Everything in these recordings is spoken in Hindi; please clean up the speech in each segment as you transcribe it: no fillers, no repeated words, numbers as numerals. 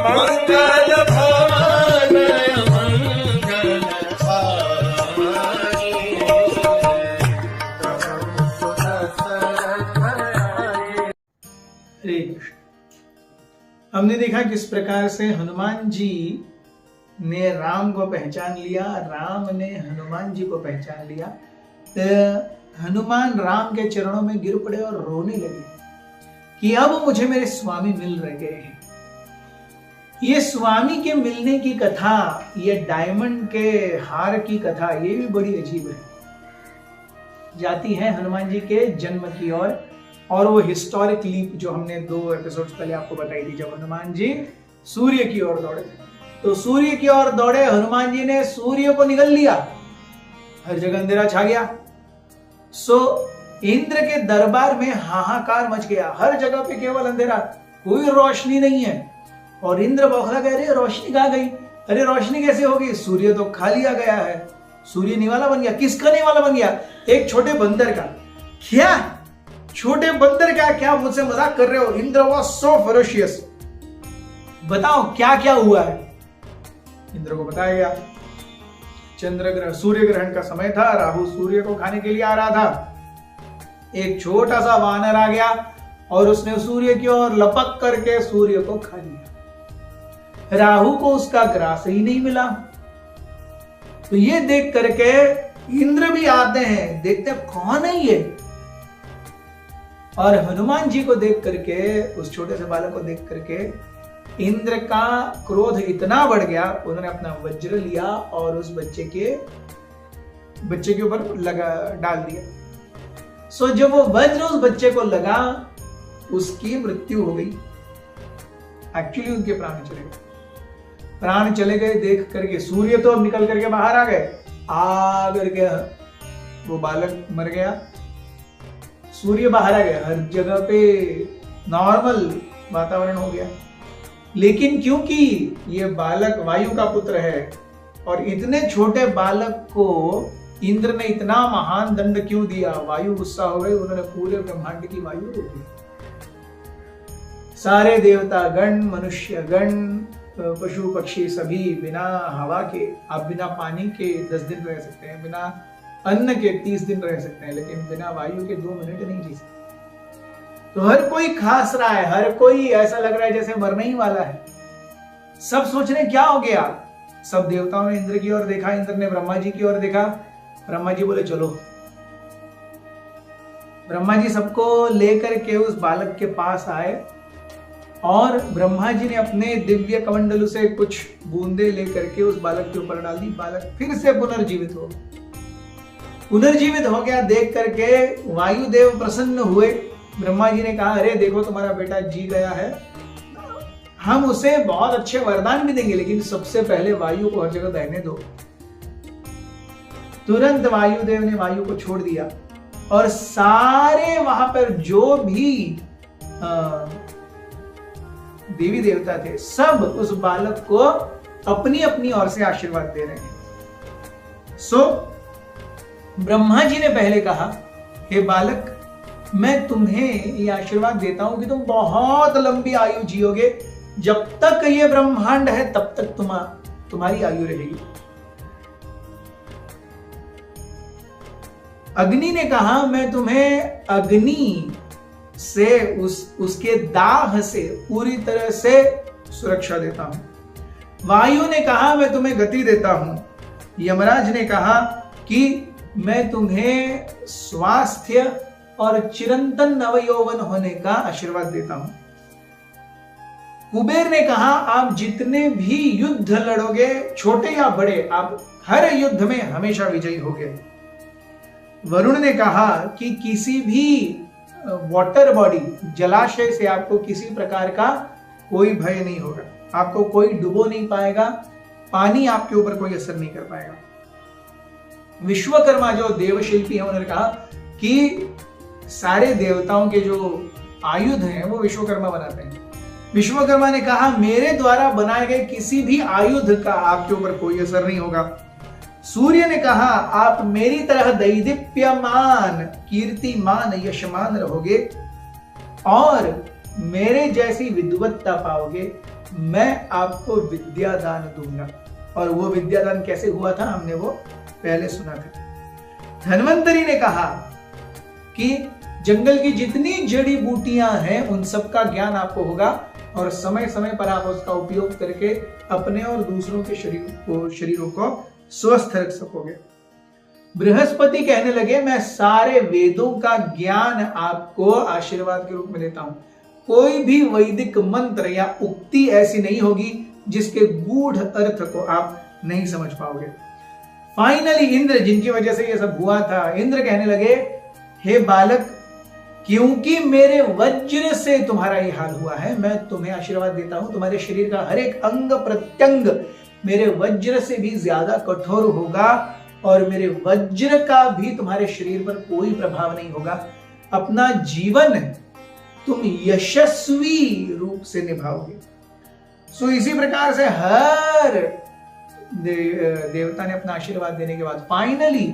मंगल भवन मंगल हरे कृष्ण। हमने देखा किस प्रकार से हनुमान जी ने राम को पहचान लिया, राम ने हनुमान जी को पहचान लिया। तो हनुमान राम के चरणों में गिर पड़े और रोने लगे कि अब मुझे मेरे स्वामी मिल रह गए हैं। ये स्वामी के मिलने की कथा, ये डायमंड के हार की कथा, ये भी बड़ी अजीब है। जाती है हनुमान जी के जन्म की ओर, और वो हिस्टोरिक लीप जो हमने 2 एपिसोड्स पहले आपको बताई थी, जब हनुमान जी सूर्य की ओर दौड़े। तो सूर्य की ओर दौड़े हनुमान जी ने सूर्य को निगल लिया, हर जगह अंधेरा छा गया। सो इंद्र के दरबार में हाहाकार मच गया, हर जगह पे केवल अंधेरा, कोई रोशनी नहीं है। और इंद्र बौखला कह रहे रोशनी कहां गई, अरे रोशनी कैसे होगी, सूर्य तो खा लिया गया है। सूर्य निवाला बन गया, किसका निवाला बन गया, एक छोटे बंदर का। क्या छोटे बंदर का, क्या मुझसे मजाक कर रहे हो। इंद्र वाज सो फेरोशियस, बताओ क्या क्या हुआ है। इंद्र को बताया गया, चंद्र ग्रहण, सूर्य ग्रहण का समय था, राहु सूर्य को खाने के लिए आ रहा था। एक छोटा सा वानर आ गया और उसने सूर्य की ओर लपक करके सूर्य को खा लिया। राहु को उसका ग्रास ही नहीं मिला। तो ये देख करके इंद्र भी आते हैं, देखते हैं कौन है ये। और हनुमान जी को देख करके, उस छोटे से बालक को देख करके इंद्र का क्रोध इतना बढ़ गया, उन्होंने अपना वज्र लिया और उस बच्चे के ऊपर लगा डाल दिया। सो जब वो वज्र उस बच्चे को लगा, उसकी मृत्यु हो गई। एक्चुअली उनके प्राण चले गए। प्राण चले गए देख करके सूर्य तो अब निकल करके बाहर आ गए, आ करके वो बालक मर गया। सूर्य बाहर आ गया, हर जगह पे नॉर्मल वातावरण हो गया। लेकिन क्योंकि ये बालक वायु का पुत्र है, और इतने छोटे बालक को इंद्र ने इतना महान दंड क्यों दिया, वायु गुस्सा हो गई, उन्होंने पूरे ब्रह्मांड की वायु रोक दी। सारे देवता गण, मनुष्य गण, पशु पक्षी सभी बिना हवा के, आप बिना पानी के 10 दिन रह सकते हैं, बिना अन्न के 30 दिन रह सकते हैं, लेकिन बिना वायु के 2 मिनट नहीं जी सकते। तो हर कोई खास रहा है, हर कोई ऐसा लग रहा है जैसे मरने ही वाला है। सब सोच रहे क्या हो गया। सब देवताओं ने इंद्र की ओर देखा, इंद्र ने ब्रह्मा जी की ओर देखा। ब्रह्मा जी बोले चलो। ब्रह्मा जी सबको लेकर के उस बालक के पास आए, और ब्रह्मा जी ने अपने दिव्य कमंडलू से कुछ बूंदे लेकर के उस बालक के ऊपर डाल दी। बालक फिर से पुनर्जीवित हो गया। देख करके वायुदेव प्रसन्न हुए। ब्रह्मा जी ने कहा, अरे देखो तुम्हारा बेटा जी गया है, हम उसे बहुत अच्छे वरदान भी देंगे, लेकिन सबसे पहले वायु को हर जगह रहने दो। तुरंत वायुदेव ने वायु को छोड़ दिया, और सारे वहां पर जो भी देवी देवता थे, सब उस बालक को अपनी अपनी ओर से आशीर्वाद दे रहे हैं। सो ब्रह्मा जी ने पहले कहा, हे बालक, मैं तुम्हें ये आशीर्वाद देता हूं कि तुम बहुत लंबी आयु जियोगे। जब तक ये ब्रह्मांड है तब तक तुम्हारी आयु रहेगी। अग्नि ने कहा, मैं तुम्हें अग्नि से उसके दाह से पूरी तरह से सुरक्षा देता हूं। वायु ने कहा, मैं तुम्हें गति देता हूं। यमराज ने कहा कि मैं तुम्हें स्वास्थ्य और चिरंतन नवयौवन होने का आशीर्वाद देता हूं। कुबेर ने कहा, आप जितने भी युद्ध लड़ोगे, छोटे या बड़े, आप हर युद्ध में हमेशा विजयी होगे। वरुण ने कहा कि किसी भी वाटर बॉडी, जलाशय से आपको किसी प्रकार का कोई भय नहीं होगा, आपको कोई डुबो नहीं पाएगा, पानी आपके ऊपर कोई असर नहीं कर पाएगा। विश्वकर्मा जो देवशिल्पी है, उन्होंने कहा कि सारे देवताओं के जो आयुध हैं वो विश्वकर्मा बनाते हैं। विश्वकर्मा ने कहा, मेरे द्वारा बनाए गए किसी भी आयुध का आपके ऊपर कोई असर नहीं होगा। सूर्य ने कहा, आप मेरी तरह दैदीप्यमान, कीर्तिमान, यशमान रहोगे और मेरे जैसी विद्वत्ता पाओगे। मैं आपको विद्या दान दूंगा। और वो विद्या दान कैसे हुआ था हमने वो पहले सुना था। धन्वंतरी ने कहा कि जंगल की जितनी जड़ी बूटियां हैं उन सब का ज्ञान आपको होगा और समय समय पर आप उसका उपयोग करके अपने और दूसरों के शरीरों को स्वस्थ रख सकोगे। बृहस्पति कहने लगे, मैं सारे वेदों का ज्ञान आपको आशीर्वाद के रूप में देता हूं। कोई भी वैदिक मंत्र या उक्ति ऐसी नहीं होगी जिसके गूढ़ अर्थ को आप नहीं समझ पाओगे। फाइनली इंद्र, जिनकी वजह से यह सब हुआ था, इंद्र कहने लगे, हे बालक, क्योंकि मेरे वज्र से तुम्हारा ये हाल हुआ है, मैं तुम्हें आशीर्वाद देता हूं। तुम्हारे शरीर का हर एक अंग प्रत्यंग मेरे वज्र से भी ज्यादा कठोर होगा और मेरे वज्र का भी तुम्हारे शरीर पर कोई प्रभाव नहीं होगा। अपना जीवन तुम यशस्वी रूप से निभाओगे। सो इसी प्रकार से हर देवता ने अपना आशीर्वाद देने के बाद फाइनली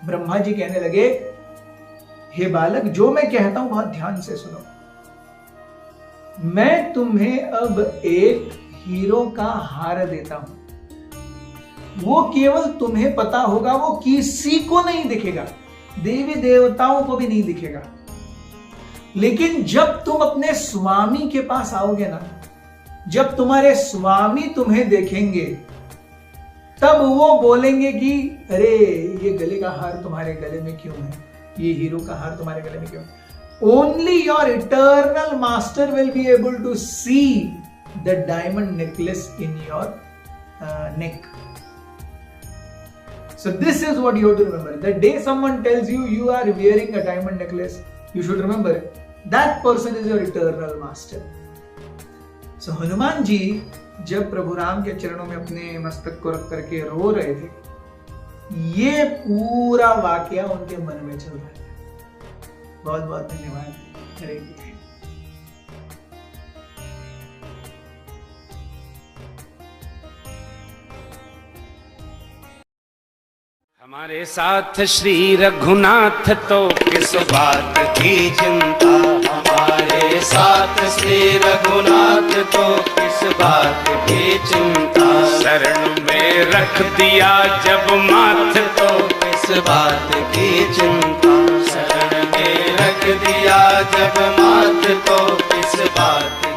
ब्रह्मा जी कहने लगे, हे बालक, जो मैं कहता हूं बहुत ध्यान से सुनो। मैं तुम्हें अब एक हीरो का हार देता हूं। वो केवल तुम्हें पता होगा, वो किसी को नहीं दिखेगा, देवी देवताओं को भी नहीं दिखेगा। लेकिन जब तुम अपने स्वामी के पास आओगे ना, जब तुम्हारे स्वामी तुम्हें देखेंगे, तब वो बोलेंगे कि अरे ये गले का हार तुम्हारे गले में क्यों है, ये हीरो का हार तुम्हारे गले में क्यों है। Only your eternal master will be able to see the diamond necklace in your neck. So this is what you have to remember. The day someone tells you you are wearing a diamond necklace, you should remember that person is your eternal master. So Hanuman ji जब प्रभु राम के चरणों में अपने मस्तक को रख करके रो रहे थे, ये पूरा वाकया उनके मन में चल रहा था। बहुत बहुत धन्यवाद। हरे कृष्ण। हमारे साथ श्री रघुनाथ तो किस बात की चिंता, हमारे साथ श्री रघुनाथ तो किस बात की चिंता। शरण में रख दिया जब माथ तो किस बात की चिंता। शरण में रख दिया जब माथ तो किस बात